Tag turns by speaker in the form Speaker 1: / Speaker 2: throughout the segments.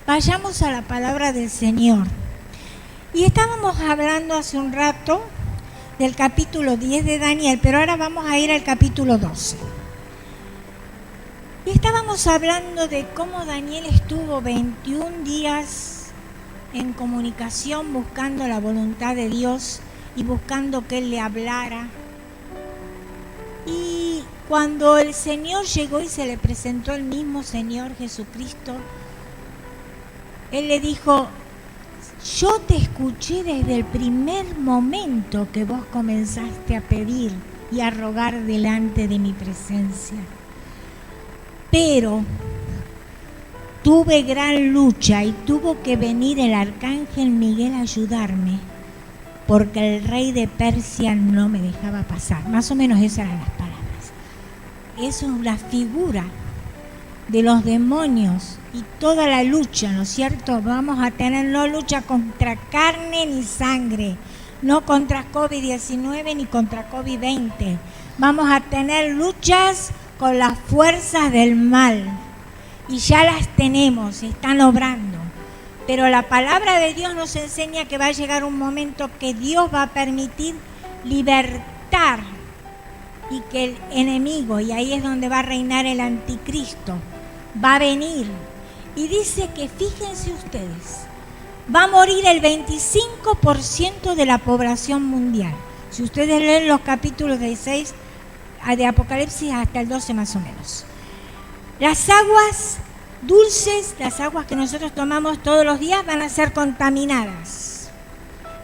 Speaker 1: Vayamos a la palabra del Señor. Y estábamos hablando hace un rato del capítulo 10 de Daniel, pero ahora vamos a ir al capítulo 12. Y estábamos hablando de cómo Daniel estuvo 21 días en comunicación buscando la voluntad de Dios y buscando que Él le hablara. Y cuando el Señor llegó y se le presentó el mismo Señor Jesucristo, Él le dijo: yo te escuché desde el primer momento que vos comenzaste a pedir y a rogar delante de mi presencia. Pero tuve gran lucha y tuvo que venir el arcángel Miguel a ayudarme, porque el rey de Persia no me dejaba pasar. Más o menos esas eran las palabras. Eso es una figura de los demonios y toda la lucha, ¿no es cierto? Vamos a tener no lucha contra carne ni sangre, no contra COVID-19 ni contra COVID-20. Vamos a tener luchas con las fuerzas del mal y ya las tenemos, están obrando. Pero la palabra de Dios nos enseña que va a llegar un momento que Dios va a permitir libertar y que el enemigo, y ahí es donde va a reinar el anticristo, va a venir. Y dice que, fíjense ustedes, va a morir el 25% de la población mundial. Si ustedes leen los capítulos de 6 de Apocalipsis hasta el 12 más o menos. Las aguas dulces, las aguas que nosotros tomamos todos los días, van a ser contaminadas.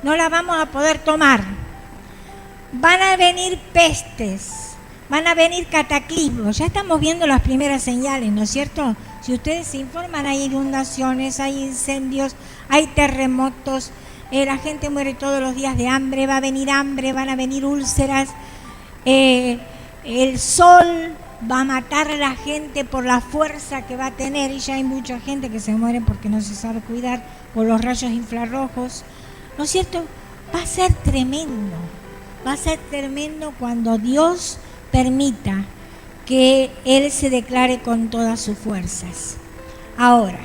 Speaker 1: No las vamos a poder tomar. Van a venir pestes, van a venir cataclismos. Ya estamos viendo las primeras señales, ¿no es cierto? Si ustedes se informan, hay inundaciones, hay incendios, hay terremotos, la gente muere todos los días de hambre, va a venir hambre, van a venir úlceras, el sol va a matar a la gente por la fuerza que va a tener, y ya hay mucha gente que se muere porque no se sabe cuidar por los rayos infrarrojos, ¿no es cierto? Va a ser tremendo. Va a ser tremendo cuando Dios permita que Él se declare con todas sus fuerzas. Ahora,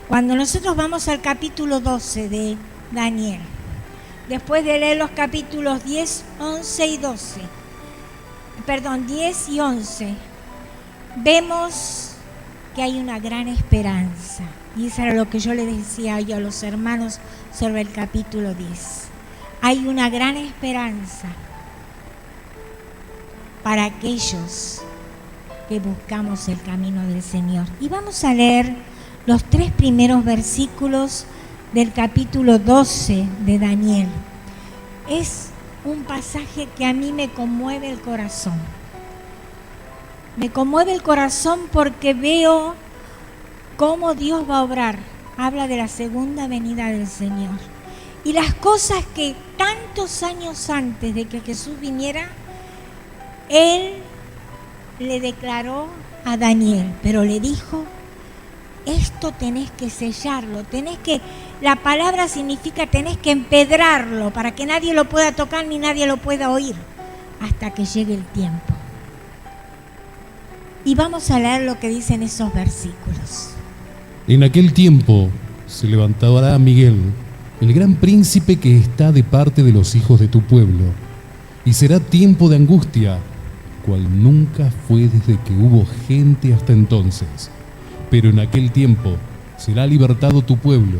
Speaker 1: cuando nosotros vamos al capítulo 12 de Daniel, después de leer los capítulos 10 y 11, vemos que hay una gran esperanza. Y eso era lo que yo le decía yo a los hermanos sobre el capítulo 10. Hay una gran esperanza para aquellos que buscamos el camino del Señor. Y vamos a leer los 3 primeros versículos del capítulo 12 de Daniel. Es un pasaje que a mí me conmueve el corazón. Me conmueve el corazón porque veo cómo Dios va a obrar. Habla de la segunda venida del Señor. Y las cosas que tantos años antes de que Jesús viniera, Él le declaró a Daniel, pero le dijo: esto tenés que sellarlo, la palabra significa tenés que empedrarlo para que nadie lo pueda tocar ni nadie lo pueda oír hasta que llegue el tiempo. Y vamos a leer lo que dicen esos versículos.
Speaker 2: En aquel tiempo se levantará Miguel, el gran príncipe que está de parte de los hijos de tu pueblo, y será tiempo de angustia, cual nunca fue desde que hubo gente hasta entonces. Pero en aquel tiempo será libertado tu pueblo,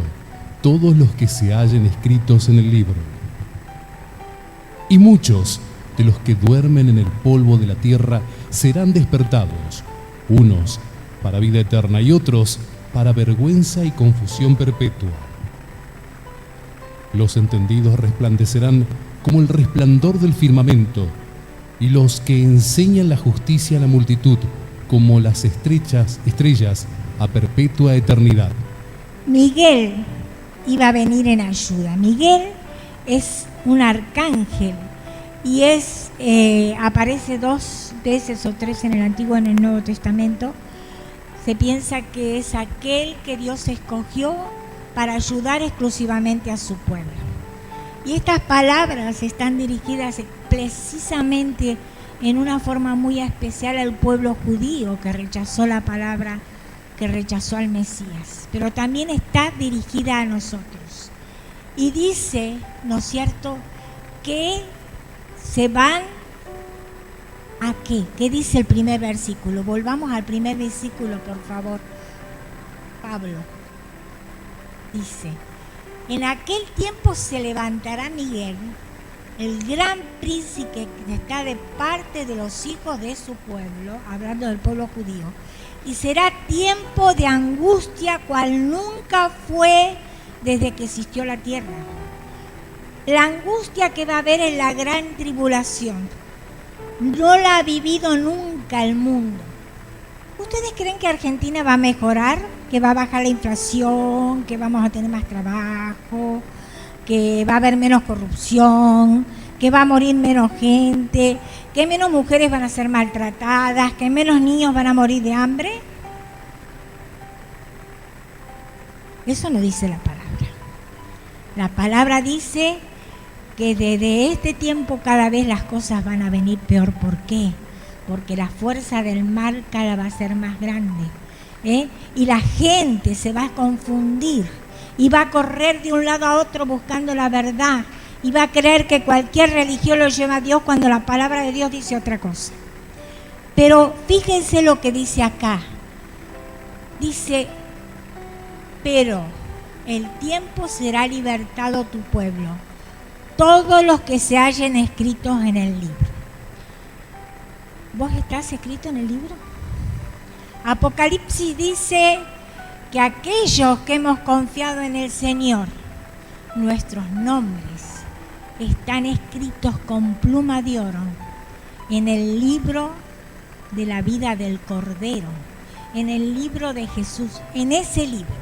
Speaker 2: todos los que se hallen escritos en el libro. Y muchos de los que duermen en el polvo de la tierra serán despertados, unos para vida eterna y otros para vergüenza y confusión perpetua. Los entendidos resplandecerán como el resplandor del firmamento, y los que enseñan la justicia a la multitud como las estrellas a perpetua eternidad.
Speaker 1: Miguel iba a venir en ayuda. Miguel es un arcángel y aparece 2 veces o 3 en el Antiguo y en el Nuevo Testamento. Se piensa que es aquel que Dios escogió para ayudar exclusivamente a su pueblo. Y estas palabras están dirigidas precisamente en una forma muy especial al pueblo judío que rechazó la palabra que rechazó al Mesías, pero también está dirigida a nosotros. Y dice, ¿no es cierto?, que se van ¿a qué? ¿Qué dice el primer versículo? Volvamos al primer versículo, por favor. Pablo dice, en aquel tiempo se levantará Miguel, el gran príncipe que está de parte de los hijos de su pueblo, hablando del pueblo judío, y será tiempo de angustia cual nunca fue desde que existió la tierra. La angustia que va a haber en la gran tribulación no la ha vivido nunca el mundo. ¿Ustedes creen que Argentina va a mejorar? ¿Que va a bajar la inflación? ¿Que vamos a tener más trabajo? ¿Que va a haber menos corrupción? ¿Que va a morir menos gente? ¿Que menos mujeres van a ser maltratadas? ¿Que menos niños van a morir de hambre? Eso no dice la palabra. La palabra dice que desde este tiempo cada vez las cosas van a venir peor. ¿Por qué? Porque la fuerza del mal cada vez va a ser más grande, y la gente se va a confundir y va a correr de un lado a otro buscando la verdad y va a creer que cualquier religión lo lleva a Dios cuando la palabra de Dios dice otra cosa. Pero fíjense lo que dice acá. Dice, pero el tiempo será libertado tu pueblo, todos los que se hallen escritos en el libro. ¿Vos estás escrito en el libro? Apocalipsis dice que aquellos que hemos confiado en el Señor, nuestros nombres están escritos con pluma de oro en el libro de la vida del Cordero, en el libro de Jesús, en ese libro.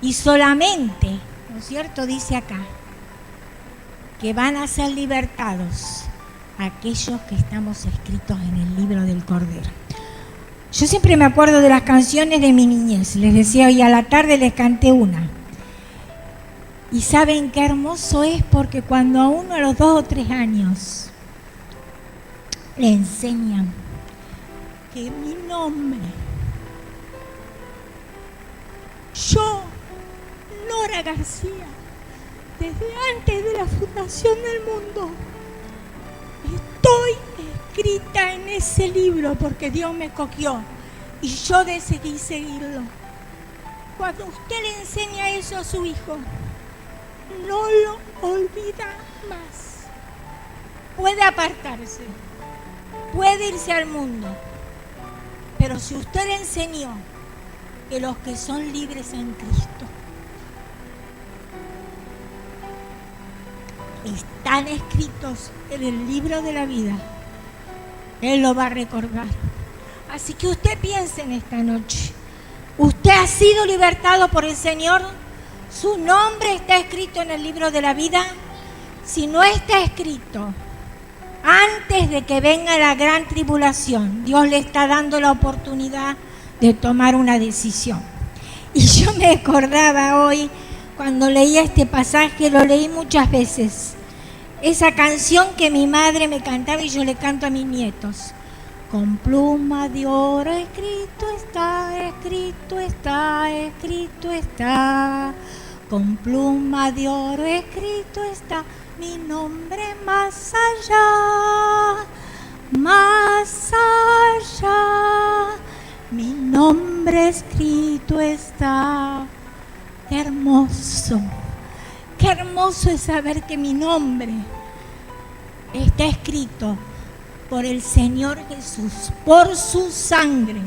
Speaker 1: Y solamente, ¿no es cierto?, dice acá, que van a ser libertados aquellos que estamos escritos en el libro del Cordero. Yo siempre me acuerdo de las canciones de mi niñez. Les decía, hoy a la tarde les canté una. Y saben qué hermoso es, porque cuando a uno a los 2 o 3 años le enseñan que mi nombre, yo, Nora García, desde antes de la fundación del mundo, estoy escrita en ese libro porque Dios me escogió y yo decidí seguirlo. Cuando usted le enseña eso a su hijo, no lo olvida más. Puede apartarse, puede irse al mundo, pero si usted le enseñó que los que son libres en Cristo están escritos en el libro de la vida, Él lo va a recordar. Así que usted piense en esta noche, usted ha sido libertado por el Señor, su nombre está escrito en el libro de la vida. Si no está escrito, antes de que venga la gran tribulación, Dios le está dando la oportunidad de tomar una decisión. Y yo me acordaba hoy, cuando leía este pasaje, lo leí muchas veces, esa canción que mi madre me cantaba y yo le canto a mis nietos. Con pluma de oro escrito está, escrito está, escrito está. Con pluma de oro escrito está mi nombre más allá, más allá. Mi nombre escrito está. Qué hermoso es saber que mi nombre está escrito por el Señor Jesús, por su sangre,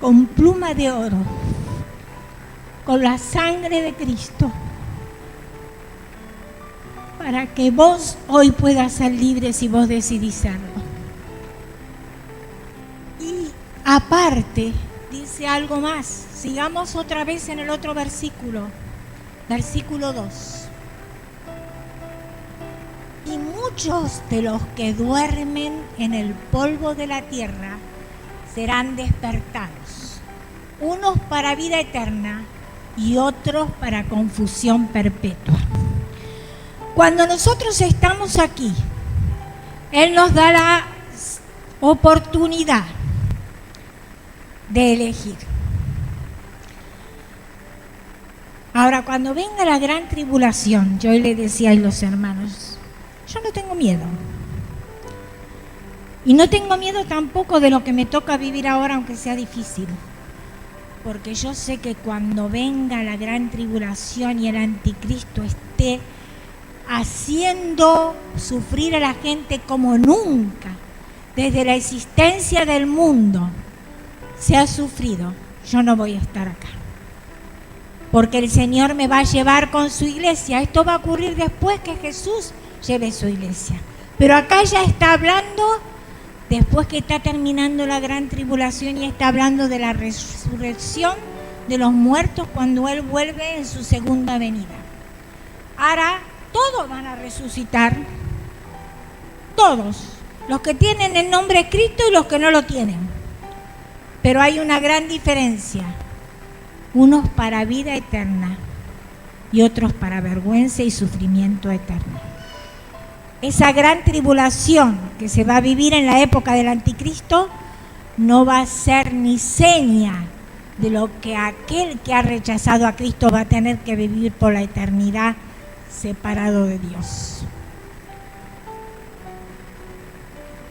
Speaker 1: con pluma de oro, con la sangre de Cristo, para que vos hoy puedas ser libre si vos decidís serlo. Y aparte, dice algo más. Sigamos otra vez en el otro versículo, versículo 2. Y muchos de los que duermen en el polvo de la tierra serán despertados, unos para vida eterna y otros para confusión perpetua. Cuando nosotros estamos aquí, Él nos da la oportunidad de elegir. Ahora, cuando venga la gran tribulación, yo le decía a los hermanos, yo no tengo miedo. Y no tengo miedo tampoco de lo que me toca vivir ahora, aunque sea difícil. Porque yo sé que cuando venga la gran tribulación y el anticristo esté haciendo sufrir a la gente como nunca, desde la existencia del mundo, se ha sufrido, yo no voy a estar acá. Porque el Señor me va a llevar con su iglesia. Esto va a ocurrir después que Jesús lleve su iglesia. Pero acá ya está hablando, después que está terminando la gran tribulación, y está hablando de la resurrección de los muertos cuando Él vuelve en su segunda venida. Ahora, todos van a resucitar. Todos. Los que tienen el nombre de Cristo y los que no lo tienen. Pero hay una gran diferencia. Unos para vida eterna y otros para vergüenza y sufrimiento eterno. Esa gran tribulación que se va a vivir en la época del anticristo no va a ser ni seña de lo que aquel que ha rechazado a Cristo va a tener que vivir por la eternidad separado de Dios.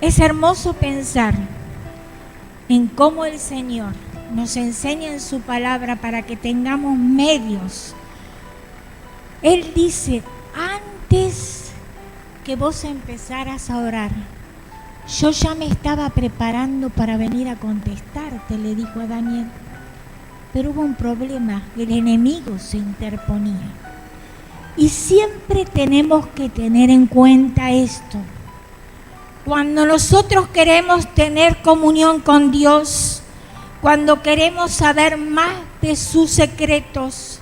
Speaker 1: Es hermoso pensar en cómo el Señor nos enseña en su palabra para que tengamos medios. Él dice, antes que vos empezaras a orar, yo ya me estaba preparando para venir a contestarte, le dijo a Daniel. Pero hubo un problema, el enemigo se interponía. Y siempre tenemos que tener en cuenta esto. Cuando nosotros queremos tener comunión con Dios, cuando queremos saber más de sus secretos,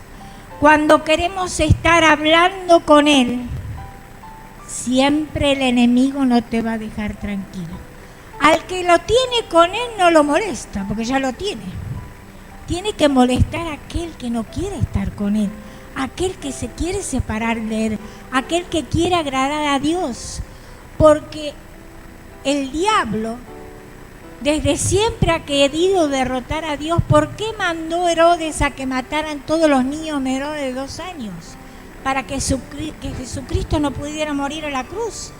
Speaker 1: cuando queremos estar hablando con Él, siempre el enemigo no te va a dejar tranquilo. Al que lo tiene con Él no lo molesta, porque ya lo tiene. Tiene que molestar a aquel que no quiere estar con Él, aquel que se quiere separar de Él, aquel que quiere agradar a Dios, porque el diablo desde siempre ha querido derrotar a Dios. ¿Por qué mandó Herodes a que mataran todos los niños menores de 2 años? Para que Jesucristo no pudiera morir en la cruz,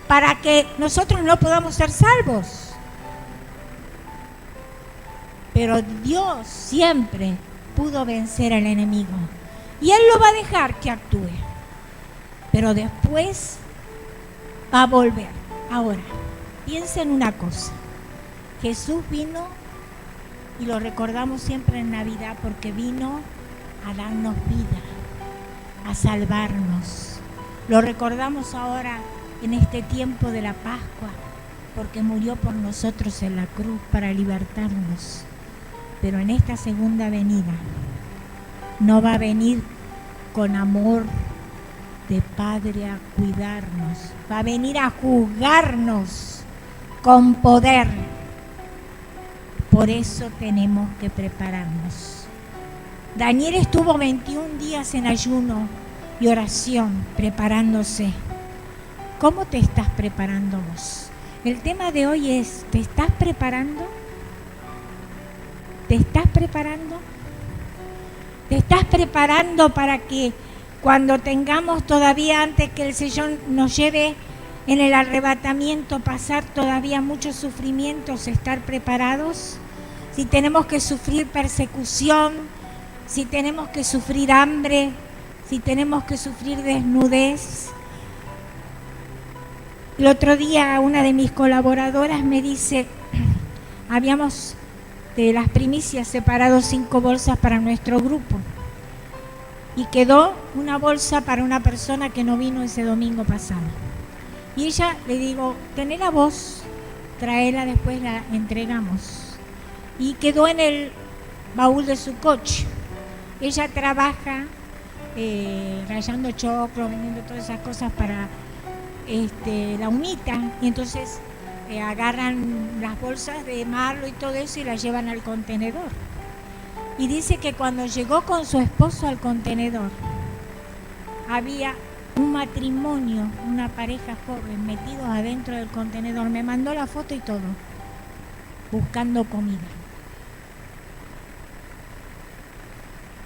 Speaker 1: para que nosotros no podamos ser salvos. Pero Dios siempre pudo vencer al enemigo y Él lo va a dejar que actúe, pero después va a volver. Ahora, piensa en una cosa. Jesús vino, y lo recordamos siempre en Navidad, porque vino a darnos vida, a salvarnos. Lo recordamos ahora en este tiempo de la Pascua, porque murió por nosotros en la cruz para libertarnos. Pero en esta segunda venida no va a venir con amor de Padre a cuidarnos, va a venir a juzgarnos con poder. Por eso tenemos que prepararnos. Daniel estuvo 21 días en ayuno y oración, preparándose. ¿Cómo te estás preparando vos? El tema de hoy es, ¿te estás preparando? ¿Te estás preparando? ¿Te estás preparando para que cuando tengamos todavía, antes que el Señor nos lleve en el arrebatamiento, pasar todavía muchos sufrimientos, estar preparados? Si tenemos que sufrir persecución, si tenemos que sufrir hambre, si tenemos que sufrir desnudez. El otro día una de mis colaboradoras me dice, habíamos de las primicias separado 5 bolsas para nuestro grupo y quedó una bolsa para una persona que no vino ese domingo pasado. Y ella, le digo, tenéla vos, traela, después la entregamos. Y quedó en el baúl de su coche. Ella trabaja rayando choclo, vendiendo todas esas cosas para la UNITA, y entonces agarran las bolsas de marlo y todo eso y las llevan al contenedor. Y dice que cuando llegó con su esposo al contenedor, había un matrimonio, una pareja joven metidos adentro del contenedor. Me mandó la foto y todo, buscando comida.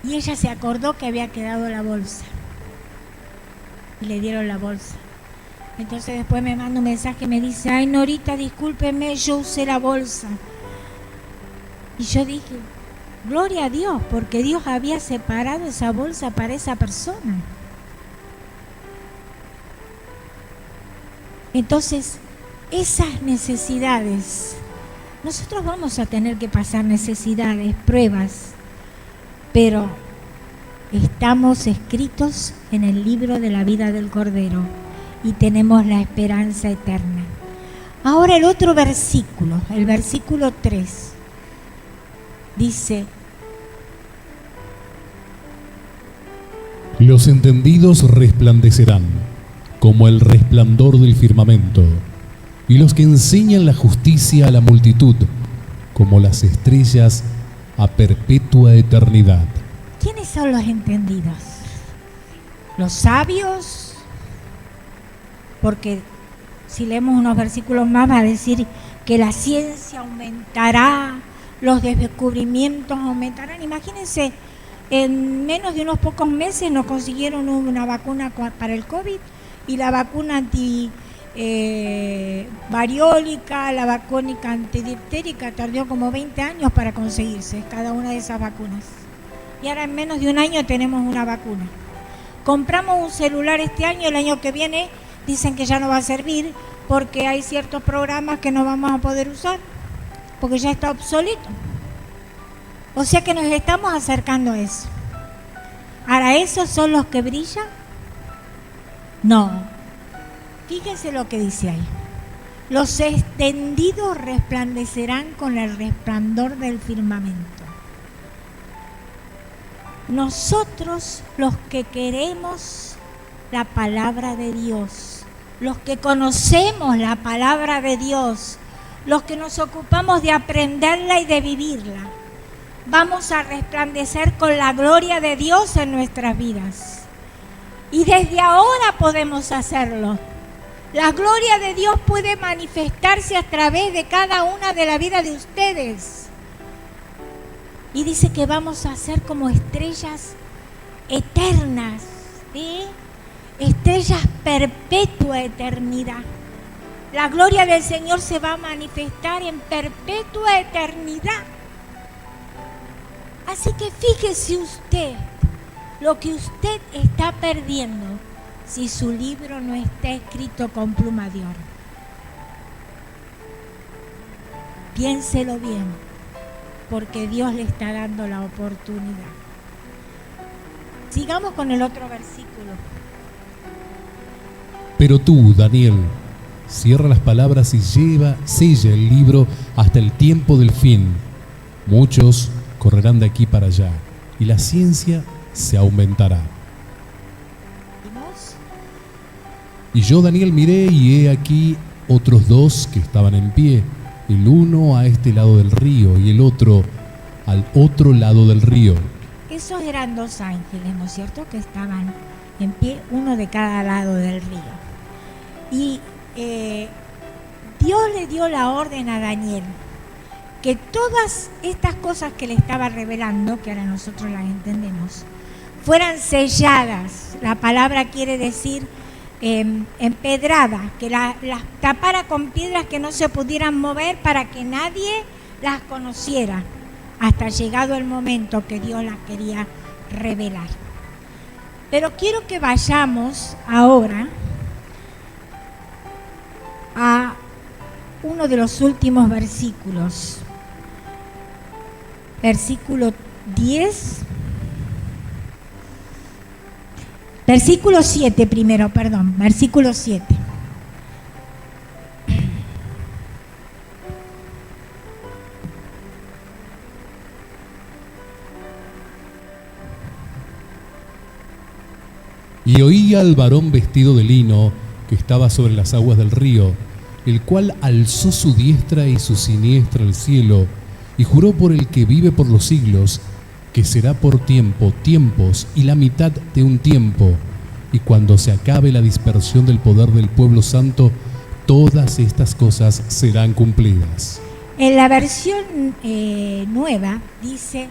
Speaker 1: Y ella se acordó que había quedado la bolsa. Y le dieron la bolsa. Entonces después me manda un mensaje y me dice, ay Norita, discúlpeme, yo usé la bolsa. Y yo dije, gloria a Dios, porque Dios había separado esa bolsa para esa persona. Entonces, esas necesidades, nosotros vamos a tener que pasar necesidades, pruebas, pero estamos escritos en el libro de la vida del Cordero y tenemos la esperanza eterna. Ahora el otro versículo, el versículo 3, dice:
Speaker 2: Los entendidos resplandecerán como el resplandor del firmamento, y los que enseñan la justicia a la multitud como las estrellas a perpetua eternidad.
Speaker 1: ¿Quiénes son los entendidos? Los sabios, porque si leemos unos versículos más va a decir que la ciencia aumentará, los descubrimientos aumentarán. Imagínense, en menos de unos pocos meses nos consiguieron una vacuna para el COVID y la vacuna variólica, la vacuna antidifterica tardó como 20 años para conseguirse cada una de esas vacunas. Y ahora en menos de un año tenemos una vacuna. Compramos un celular este año, el año que viene dicen que ya no va a servir porque hay ciertos programas que no vamos a poder usar porque ya está obsoleto. O sea que nos estamos acercando a eso. ¿Ahora esos son los que brillan? No. Fíjense lo que dice ahí. Los extendidos resplandecerán con el resplandor del firmamento. Nosotros, los que queremos la palabra de Dios, los que conocemos la palabra de Dios, los que nos ocupamos de aprenderla y de vivirla, vamos a resplandecer con la gloria de Dios en nuestras vidas. Y desde ahora podemos hacerlo. La gloria de Dios puede manifestarse a través de cada una de la vida de ustedes. Y dice que vamos a ser como estrellas eternas, ¿sí? Estrellas perpetua eternidad. La gloria del Señor se va a manifestar en perpetua eternidad. Así que fíjese usted lo que usted está perdiendo si su libro no está escrito con pluma de oro. Piénselo bien, porque Dios le está dando la oportunidad. Sigamos con el otro versículo.
Speaker 2: Pero tú, Daniel, cierra las palabras y sella el libro hasta el tiempo del fin. Muchos correrán de aquí para allá y la ciencia se aumentará. Y yo, Daniel, miré y he aquí otros dos que estaban en pie, el uno a este lado del río y el otro al otro lado del río.
Speaker 1: Esos eran dos ángeles, ¿no es cierto?, que estaban en pie, uno de cada lado del río. Y Dios le dio la orden a Daniel que todas estas cosas que le estaba revelando, que ahora nosotros las entendemos, fueran selladas. La palabra quiere decir empedradas, que las tapara con piedras que no se pudieran mover para que nadie las conociera, hasta llegado el momento que Dios las quería revelar. Pero quiero que vayamos ahora a uno de los últimos versículos. Versículo 10. Versículo 7 primero, perdón. Versículo 7.
Speaker 2: Y oía al varón vestido de lino que estaba sobre las aguas del río, el cual alzó su diestra y su siniestra al cielo, y juró por el que vive por los siglos, que será por tiempos y la mitad de un tiempo, y cuando se acabe la dispersión del poder del pueblo santo, todas estas cosas serán cumplidas.
Speaker 1: En la versión nueva dice,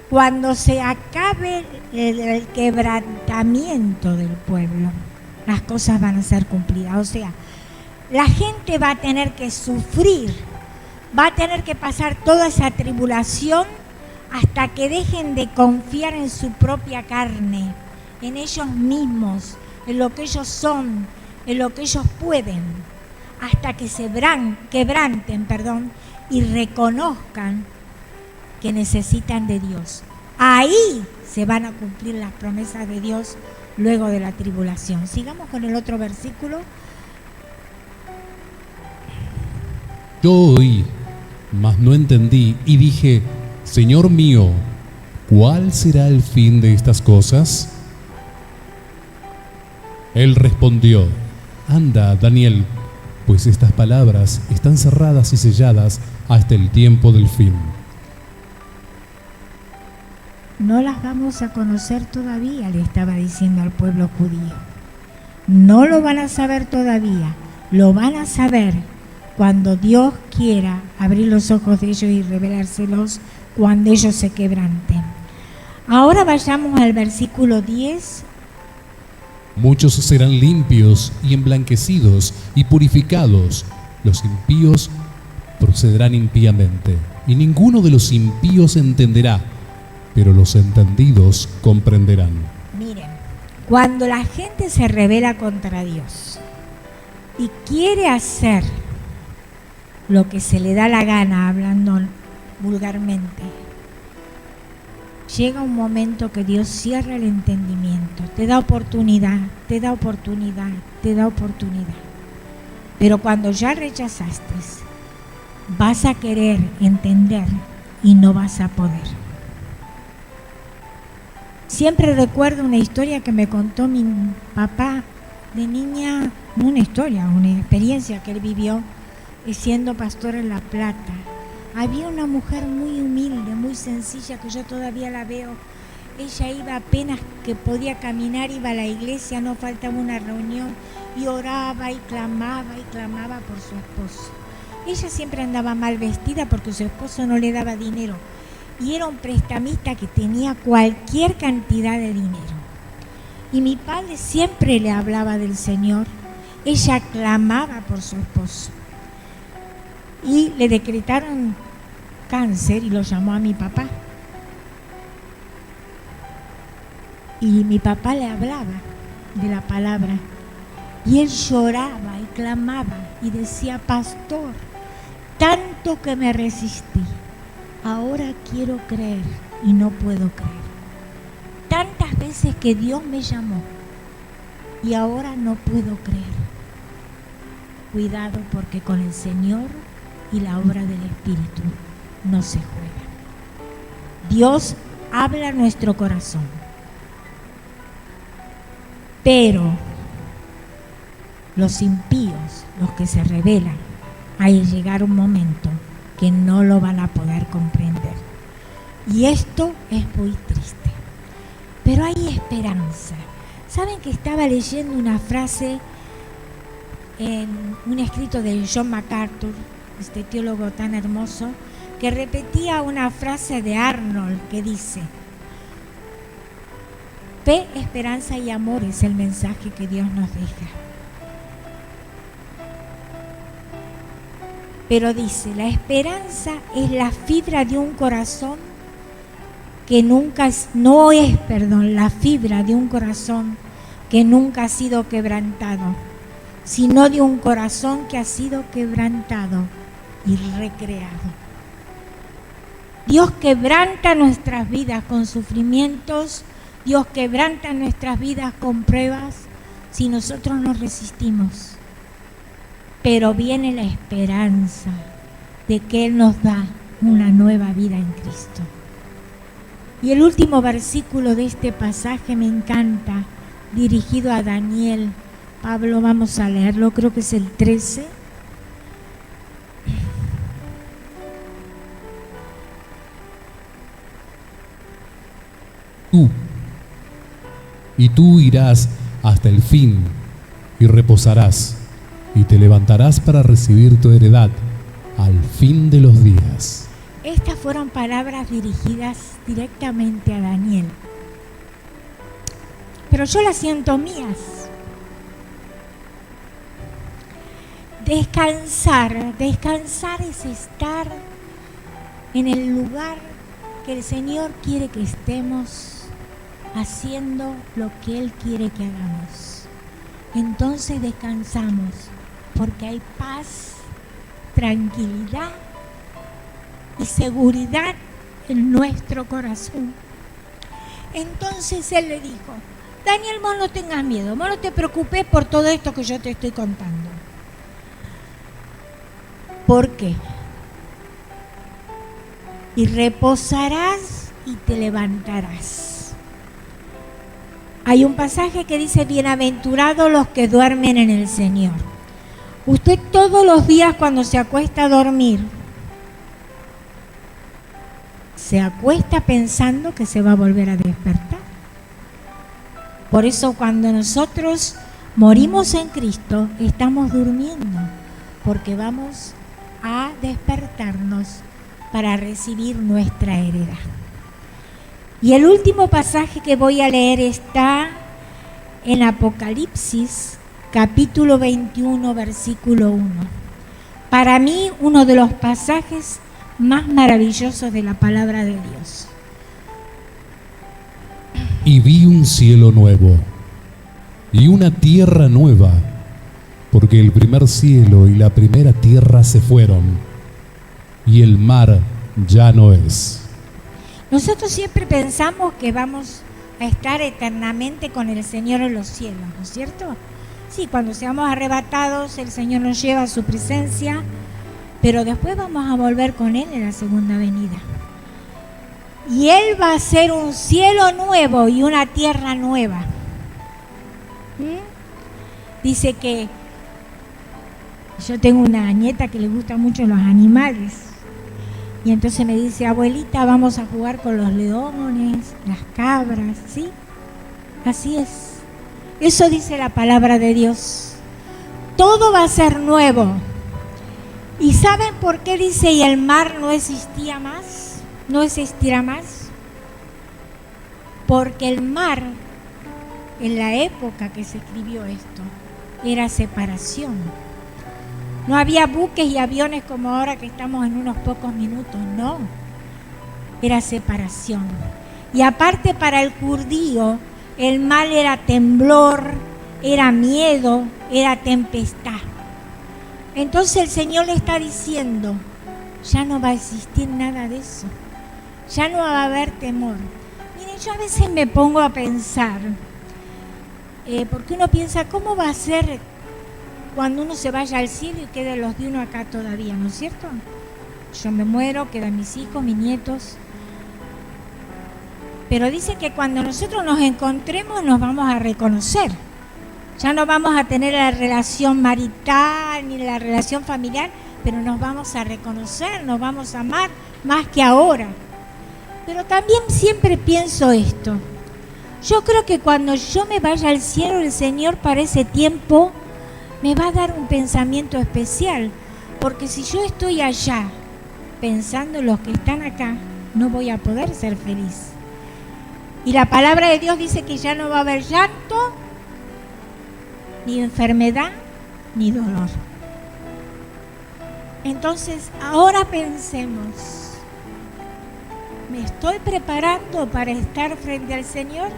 Speaker 1: cuando se acabe el quebrantamiento del pueblo, las cosas van a ser cumplidas. O sea, la gente va a tener que sufrir, va a tener que pasar toda esa tribulación hasta que dejen de confiar en su propia carne, en ellos mismos, en lo que ellos son, en lo que ellos pueden, hasta que se quebranten, y reconozcan que necesitan de Dios. Ahí se van a cumplir las promesas de Dios luego de la tribulación. Sigamos con el otro versículo.
Speaker 2: Yo oí, mas no entendí, y dije: Señor mío, ¿cuál será el fin de estas cosas? Él respondió: Anda, Daniel, pues estas palabras están cerradas y selladas hasta el tiempo del fin.
Speaker 1: No las vamos a conocer todavía, le estaba diciendo al pueblo judío. No lo van a saber todavía, lo van a saber cuando Dios quiera abrir los ojos de ellos y revelárselos, cuando ellos se quebranten. Ahora vayamos al versículo 10.
Speaker 2: Muchos serán limpios y emblanquecidos y purificados. Los impíos procederán impíamente, y ninguno de los impíos entenderá, pero los entendidos comprenderán.
Speaker 1: Miren, cuando la gente se rebela contra Dios y quiere hacer lo que se le da la gana, hablando vulgarmente, llega un momento que Dios cierra el entendimiento, te da oportunidad, te da oportunidad, te da oportunidad. Pero cuando ya rechazaste, vas a querer entender y no vas a poder. Siempre recuerdo una historia que me contó mi papá de niña, no una historia, una experiencia que él vivió siendo pastor en La Plata. Había una mujer muy humilde, muy sencilla, que yo todavía la veo. Ella iba apenas que podía caminar, iba a la iglesia, no faltaba una reunión, y oraba y clamaba por su esposo. Ella siempre andaba mal vestida porque su esposo no le daba dinero, y era un prestamista que tenía cualquier cantidad de dinero. Y mi padre siempre le hablaba del Señor. Ella clamaba por su esposo. Y le decretaron cáncer y lo llamó a mi papá. Y mi papá le hablaba de la palabra. Y él lloraba y clamaba y decía: pastor, tanto que me resistí, ahora quiero creer y no puedo creer. Tantas veces que Dios me llamó y ahora no puedo creer. Cuidado, porque con el Señor y la obra del Espíritu no se juega. Dios habla a nuestro corazón, pero los impíos, los que se rebelan, hay llegar un momento que no lo van a poder comprender. Y esto es muy triste. Pero hay esperanza. ¿Saben que estaba leyendo una frase en un escrito de John MacArthur, este teólogo tan hermoso, que repetía una frase de Arnold que dice: fe, esperanza y amor es el mensaje que Dios nos deja. Pero dice, la esperanza es la fibra de un corazón que la fibra de un corazón que nunca ha sido quebrantado, sino de un corazón que ha sido quebrantado y recreado. Dios quebranta nuestras vidas con sufrimientos, Dios quebranta nuestras vidas con pruebas, si nosotros nos resistimos. Pero viene la esperanza de que Él nos da una nueva vida en Cristo. Y el último versículo de este pasaje me encanta, dirigido a Daniel. Pablo, vamos a leerlo, creo que es el 13.
Speaker 2: Tú irás hasta el fin y reposarás, y te levantarás para recibir tu heredad al fin de los días.
Speaker 1: Estas fueron palabras dirigidas directamente a Daniel. Pero yo las siento mías. Descansar es estar en el lugar que el Señor quiere que estemos, haciendo lo que Él quiere que hagamos. Entonces descansamos, porque hay paz, tranquilidad y seguridad en nuestro corazón. Entonces Él le dijo: Daniel, vos no tengas miedo, vos no te preocupes por todo esto que yo te estoy contando. ¿Por qué? Y reposarás y te levantarás. Hay un pasaje que dice: bienaventurados los que duermen en el Señor. Usted todos los días cuando se acuesta a dormir, se acuesta pensando que se va a volver a despertar. Por eso cuando nosotros morimos en Cristo, estamos durmiendo, porque vamos a despertarnos para recibir nuestra heredad. Y el último pasaje que voy a leer está en Apocalipsis, capítulo 21, versículo 1. Para mí, uno de los pasajes más maravillosos de la palabra de Dios.
Speaker 2: Y vi un cielo nuevo y una tierra nueva, porque el primer cielo y la primera tierra se fueron, y el mar ya no es.
Speaker 1: Nosotros siempre pensamos que vamos a estar eternamente con el Señor en los cielos, ¿no es cierto? Sí, cuando seamos arrebatados, el Señor nos lleva a su presencia, pero después vamos a volver con Él en la segunda venida. Y Él va a hacer un cielo nuevo y una tierra nueva. Dice que yo tengo una nieta que le gustan mucho los animales. Y entonces me dice: abuelita, vamos a jugar con los leones, las cabras, ¿sí? Así es. Eso dice la palabra de Dios. Todo va a ser nuevo. ¿Y saben por qué dice: y el mar no existía más? No existirá más. Porque el mar, en la época que se escribió esto, era separación. No había buques y aviones como ahora que estamos en unos pocos minutos, no. Era separación. Y aparte, para el judío, el mal era temblor, era miedo, era tempestad. Entonces el Señor le está diciendo: ya no va a existir nada de eso. Ya no va a haber temor. Miren, yo a veces me pongo a pensar, porque uno piensa, ¿cómo va a ser cuando uno se vaya al cielo y queden los de uno acá todavía, ¿no es cierto? Yo me muero, quedan mis hijos, mis nietos. Pero dice que cuando nosotros nos encontremos nos vamos a reconocer. Ya no vamos a tener la relación marital ni la relación familiar, pero nos vamos a reconocer, nos vamos a amar más que ahora. Pero también siempre pienso esto. Yo creo que cuando yo me vaya al cielo, el Señor para ese tiempo me va a dar un pensamiento especial. Porque si yo estoy allá pensando en los que están acá, no voy a poder ser feliz. Y la palabra de Dios dice que ya no va a haber llanto, ni enfermedad, ni dolor. Entonces, ahora pensemos: ¿me estoy preparando para estar frente al Señor?